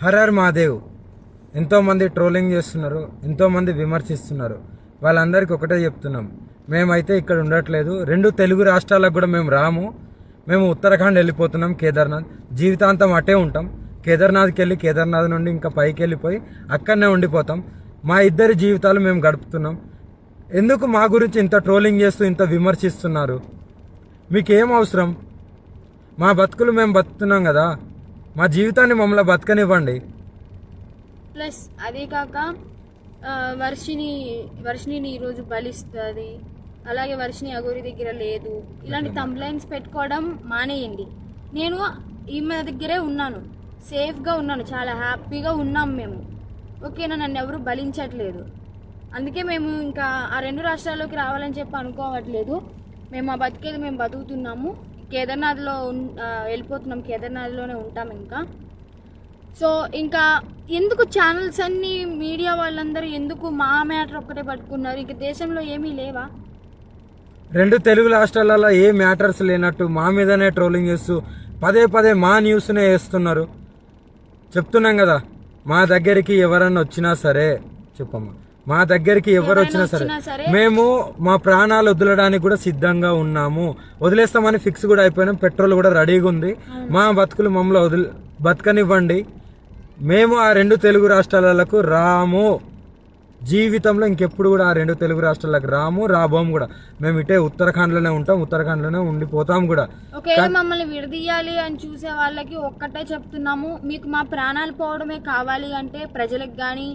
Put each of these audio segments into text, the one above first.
Horror Mahadev ఎంతోమంది trolling చేస్తున్నారు, ఎంతోమంది విమర్శిస్తున్నారు. వాళ్ళందరికీ ఒకటే చెప్తున్నాం, మేమైతే ఇక్కడ ఉండట్లేదు. 2 తెలుగు రాష్ట్రాలకు కూడా మేము రాము. మేము ఉత్తరాఖండ్ వెళ్ళిపోతున్నాం, కేదార్నాథ్. జీవితాంతం అటే ఉంటాం. కేదార్నాథ్కి వెళ్ళి కేదార్నాథ్ నుండి ఇంకా పైకి వెళ్ళిపోయి అక్కడనే ఉండిపోతాం. మా ఇద్దరి జీవితాలు మేము గడుపుతున్నాం. ఎందుకు మా గురించి ఇంత ట్రోలింగ్ చేస్తూ ఇంత విమర్శిస్తున్నారు? మీకేం అవసరం? మా బతుకులు మేము బతుకుతున్నాం కదా, మా జీవితాన్ని మమ్మల్ని బతకనివ్వండి. ప్లస్ అదే కాక వర్షిని ఈరోజు బలిస్తుంది, అలాగే వర్షిని అగోరి దగ్గర లేదు, ఇలాంటి తంబ్లైన్స్ పెట్టుకోవడం మానేయండి. నేను ఈమె దగ్గరే ఉన్నాను, సేఫ్గా ఉన్నాను, చాలా హ్యాపీగా ఉన్నాం మేము. ఓకేనా, నన్ను ఎవరు బలించట్లేదు. అందుకే మేము ఇంకా ఆ 2 రాష్ట్రాల్లోకి రావాలని చెప్పి అనుకోవట్లేదు. మేము ఆ బతికేది మేము బతుకుతున్నాము. కేదార్నాథ్లో వెళ్ళిపోతున్నాం, కేదార్నాథ్లోనే ఉంటాం ఇంకా. సో ఇంకా ఎందుకు ఛానల్స్ అన్ని మీడియా వాళ్ళందరూ ఎందుకు మా మ్యాటర్ ఒక్కటే పట్టుకున్నారు? ఇంక దేశంలో ఏమీ లేవా? 2 తెలుగు రాష్ట్రాలలో ఏ మ్యాటర్స్ లేనట్టు మా మీదనే ట్రోలింగ్ చేస్తూ పదే మా న్యూస్నే వేస్తున్నారు. చెప్తున్నాం కదా, మా దగ్గరికి ఎవరన్నా వచ్చినా సరే, చెప్పమ్మా, మా దగ్గరికి ఎవరు వచ్చినా సరే మేము మా ప్రాణాలు వదలడానికి కూడా సిద్ధంగా ఉన్నాము. వదిలేస్తామని ఫిక్స్ కూడా అయిపోయినాం. పెట్రోల్ కూడా రెడీగా ఉంది. మా బతుకులు మమ్మల్ని బతకనివ్వండి. మేము ఆ 2 తెలుగు రాష్ట్రాలకు రాము. జీవితంలో ఇంకెప్పుడు కూడా ఆ 2 తెలుగు రాష్ట్రాలకు రాబోము కూడా. మేము ఇటే ఉత్తరాఖండ్లోనే ఉంటాం, ఉత్తరాఖండ్లోనే ఉండిపోతాం కూడా. ఒకవేళ మమ్మల్ని విడదీయాలి అని చూసే వాళ్ళకి ఒక్కటే చెప్తున్నాము, మీకు మా ప్రాణాలు పోవడమే కావాలి అంటే ప్రజలకు కానీ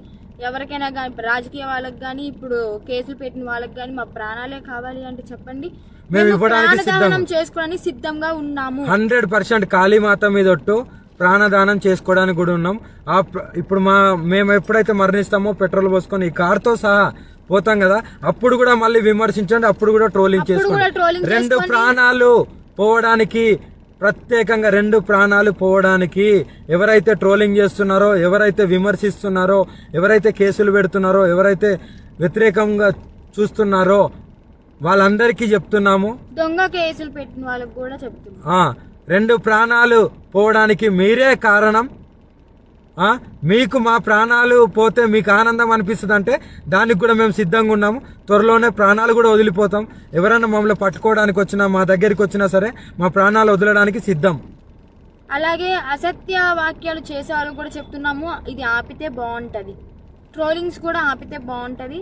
ఎవరికైనా కానీ, రాజకీయ వాళ్ళకి కానీ, ఇప్పుడు కేసులు పెట్టిన వాళ్ళకి కానీ మా ప్రాణాలే కావాలి అంటే చెప్పండి. మేము ఇవ్వడానికి చేసుకోవడానికి సిద్ధంగా ఉన్నాము. 100% కాళీమాత మీద ఒట్టు ప్రాణదానం చేసుకోవడానికి కూడా ఉన్నాం. ఇప్పుడు మేము ఎప్పుడైతే మరణిస్తామో పెట్రోల్ పోసుకొని ఈ కార్తో సహా పోతాం కదా, అప్పుడు కూడా మళ్ళీ విమర్శించండి, అప్పుడు కూడా ట్రోలింగ్ చేసుకోండి. 2 ప్రాణాలు పోవడానికి, ప్రత్యేకంగా 2 ప్రాణాలు పోవడానికి ఎవరైతే ట్రోలింగ్ చేస్తున్నారో, ఎవరైతే విమర్శిస్తున్నారో, ఎవరైతే కేసులు పెడుతున్నారో, ఎవరైతే వ్యతిరేకంగా చూస్తున్నారో వాళ్ళందరికీ చెప్తున్నాము. దొంగ కేసులు పెట్టిన వాళ్ళకి కూడా చెప్తున్నాము, 2 ప్రాణాలు పోవడానికి మీరే కారణం. మీకు మా ప్రాణాలు పోతే మీకు ఆనందం అనిపిస్తుంది అంటే దానికి కూడా మేము సిద్ధంగా ఉన్నాము. త్వరలోనే ప్రాణాలు కూడా వదిలిపోతాం. ఎవరైనా మమ్మల్ని పట్టుకోవడానికి వచ్చినా, మా దగ్గరికి వచ్చినా సరే మా ప్రాణాలు వదలడానికి సిద్ధం. అలాగే అసత్య వాక్యాలు చేసే వాళ్ళు కూడా చెప్తున్నాము, ఇది ఆపితే బాగుంటది. ట్రోలింగ్స్ కూడా ఆపితే బాగుంటది.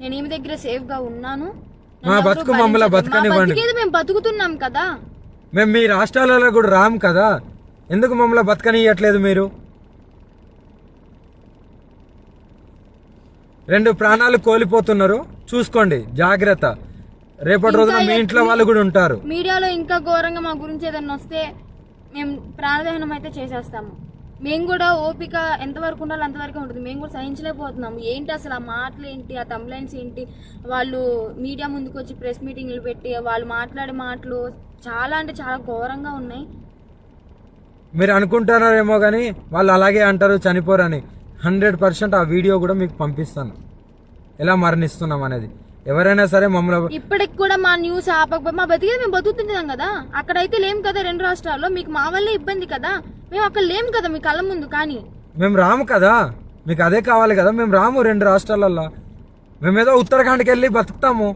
నేను ఈమె దగ్గర సేఫ్ గా ఉన్నాను. మా బతుకు మమ్మల్ని బతకనివ్వండి. మేము బతుకుతున్నాం కదా. మేము మీ రాష్ట్రాలలో కూడా రాము కదా, ఎందుకు మమ్మల్ని బతకనియట్లేదు మీరు? 2 ప్రాణాలు కోల్పోతున్నారు, చూసుకోండి, జాగ్రత్త. రేపటి రోజున మీ ఇంట్లో వాళ్ళు కూడా ఉంటారు. మీడియాలో ఇంకా ఘోరంగా మా గురించి ఏదన్నా వస్తే మేము ప్రాణదహనం అయితే చేసేస్తాము. మేము కూడా ఓపిక ఎంతవరకు ఉండాలో అంతవరకు ఉంటుంది. మేము కూడా సహించలేకపోతున్నాము. ఏంటి అసలు ఆ మాటలు ఏంటి, ఆ కంప్లైంట్స్ ఏంటి, వాళ్ళు మీడియా ముందుకు వచ్చి ప్రెస్ మీటింగ్లు పెట్టి వాళ్ళు మాట్లాడే మాటలు చాలా అంటే చాలా ఘోరంగా ఉన్నాయి. మీరు అనుకుంటున్నారేమో కానీ వాళ్ళు అలాగే అంటారు, చనిపోరని. 100% ఆ వీడియో కూడా మీకు పంపిస్తాను, ఎలా మరణిస్తున్నాం అనేది. ఎవరైనా సరే మమ్మల్ని ఇప్పటికి కూడా మా న్యూస్ ఆపకపోతే మా బతికేది మేము బతుకుతున్నాం కదా. అక్కడైతే లేం కదా 2 రాష్ట్రాల్లో, మీకు మా వల్లే ఇబ్బంది కదా. మేము అక్కడ లేం కదా మీ కళ్ళ ముందు. కానీ మేము రాము కదా, మీకు అదే కావాలి కదా. మేము రాము 2 రాష్ట్రాలలో, మేమేదో ఉత్తరాఖండ్కి వెళ్ళి బతుకుతాము.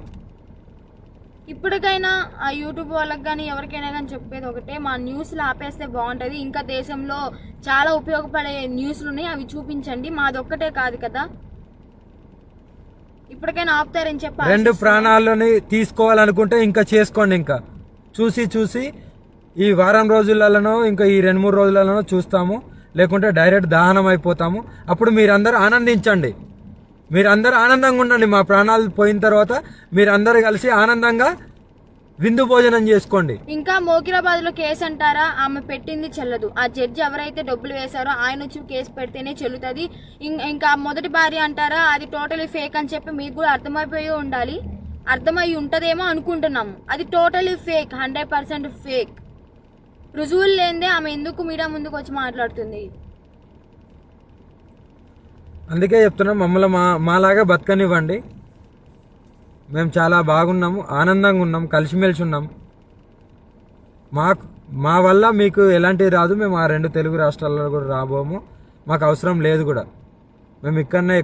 ఇప్పటికైనా ఆ యూట్యూబ్ వాళ్ళకి కానీ ఎవరికైనా కానీ చెప్పేది ఒకటే, మా న్యూస్లు ఆపేస్తే బాగుంటది. ఇంకా దేశంలో చాలా ఉపయోగపడే న్యూస్లు ఉన్నాయి, అవి చూపించండి. మాదొక్కటే కాదు కదా, ఇప్పటికైనా ఆపుతారని చెప్పి. 2 ప్రాణాలని తీసుకోవాలనుకుంటే ఇంకా చేసుకోండి. ఇంకా చూసి ఈ వారం రోజులలోనో ఇంకా ఈ 2-3 రోజులలోనో చూస్తాము, లేకుంటే డైరెక్ట్ దహనం అయిపోతాము. అప్పుడు మీరందరూ ఆనందించండి, మీరందరూ ఆనందంగా ఉండండి. మా ప్రాణాలు పోయిన తర్వాత మీరందరూ కలిసి ఆనందంగా విందు భోజనం చేసుకోండి. ఇంకా మోకిరాబాద్ లో కేసు అంటారా, ఆమె పెట్టింది చెల్లదు. ఆ జడ్జి ఎవరైతే డబ్బులు వేశారో ఆయన వచ్చి కేసు పెడితేనే చెల్లుతుంది. ఇంకా మొదటి భార్య అంటారా, అది టోటలీ ఫేక్ అని చెప్పి మీకు కూడా అర్థమైపోయి ఉండాలి. అర్థమై ఉంటదేమో అనుకుంటున్నాము. అది టోటలీ ఫేక్, 100% ఫేక్. రుజువులు లేనిదే ఆమె ఎందుకు మీడియా ముందుకు వచ్చి మాట్లాడుతుంది? అందుకే చెప్తున్నాం, మమ్మల్ని మాలాగా బతకనివ్వండి. మేము చాలా బాగున్నాము, ఆనందంగా ఉన్నాం, కలిసిమెలిసి ఉన్నాం. మా వల్ల మీకు ఎలాంటిది రాదు. మేము ఆ 2 తెలుగు రాష్ట్రాల్లో కూడా రాబోము. మాకు అవసరం లేదు కూడా. మేము ఇక్కడనే